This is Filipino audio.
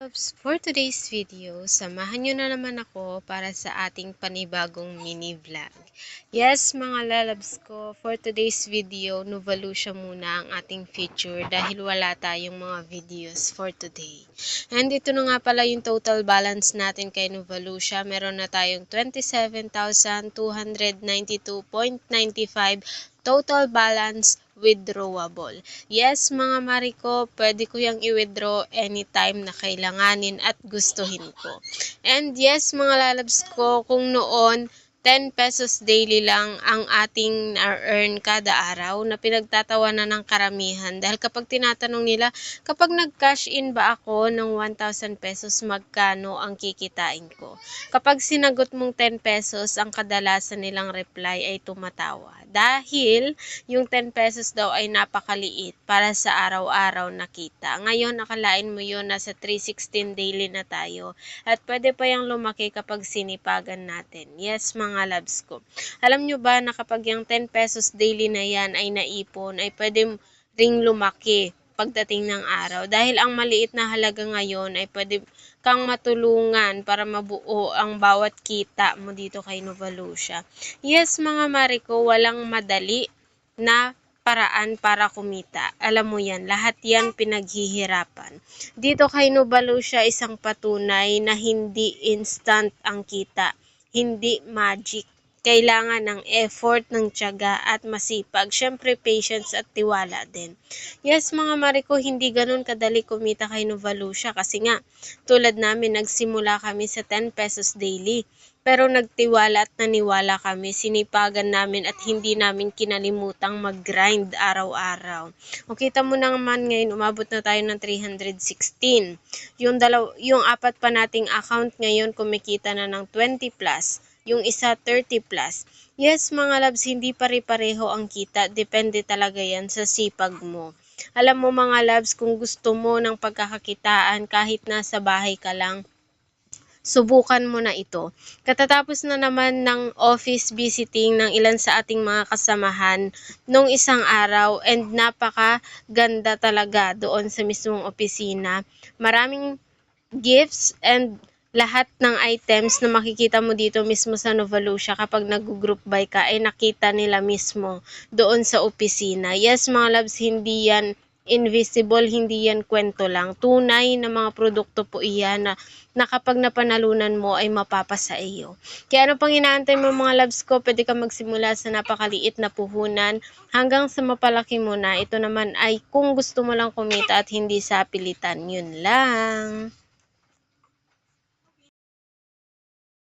loves, for today's video, samahan nyo na naman ako para sa ating panibagong mini vlog. Yes, mga lalabs ko, for today's video, Nuvalucia muna ang ating feature dahil wala tayong mga videos for today. And ito na nga pala yung total balance natin kay Nuvalucia. Meron na tayong 27,292.95 total balance withdrawable. Yes, mga Mariko, pwede ko yung i-withdraw anytime na kailanganin at gustuhin ko. And yes, mga lalabs ko, kung noon 10 pesos daily lang ang ating na-earn kada araw na pinagtatawanan ng karamihan. Dahil kapag tinatanong nila, kapag nag-cash in ba ako ng 1,000 pesos, magkano ang kikitain ko? Kapag sinagot mong 10 pesos, ang kadalasan nilang reply ay tumatawa. Dahil yung 10 pesos daw ay napakaliit para sa araw-araw na kita. Ngayon, akalain mo yun, nasa 316 daily na tayo. At pwede pa yung lumaki kapag sinipagan natin. Yes, mga labs ko. Alam nyo ba na kapag yung 10 pesos daily na yan ay naipon, ay pwede ring lumaki pagdating ng araw. Dahil ang maliit na halaga ngayon ay pwede kang matulungan para mabuo ang bawat kita mo dito kay Nuvalucia. Yes, mga Mariko, walang madali na paraan para kumita. Alam mo yan, lahat yan pinaghihirapan. Dito kay Nuvalucia, isang patunay na hindi instant ang kita. Hindi magic. Kailangan ng effort, ng tiyaga at masipag. Syempre, patience at tiwala din. Yes, mga Mariko, hindi ganun kadali kumita kay Nuvalucia kasi nga, tulad namin, nagsimula kami sa 10 pesos daily. Pero nagtiwala at naniwala kami, sinipagan namin at hindi namin kinalimutang mag-grind araw-araw. O kita mo naman ngayon, umabot na tayo ng 316. Yung apat pa nating account ngayon kumikita na ng 20 plus. Yung isa 30 plus. Yes, mga labs, hindi pare-pareho ang kita. Depende talaga yan sa sipag mo. Alam mo mga labs, kung gusto mo ng pagkakakitaan kahit nasa bahay ka lang, subukan mo na ito. Katatapos na naman ng office visiting ng ilan sa ating mga kasamahan nung isang araw and napaka-ganda talaga doon sa mismong opisina. Maraming gifts and lahat ng items na makikita mo dito mismo sa Nuvalucia kapag nag-group buy ka ay nakita nila mismo doon sa opisina. Yes, mga loves, hindi yan invisible, hindi yan kwento lang. Tunay na mga produkto po iyan na kapag napanalunan mo ay mapapasa iyo. Kaya ano pang inaantay mo mga loves ko, pwede ka magsimula sa napakaliit na puhunan hanggang sa mapalaki mo na. Ito naman ay kung gusto mo lang kumita at hindi sa pilitan. Yun lang.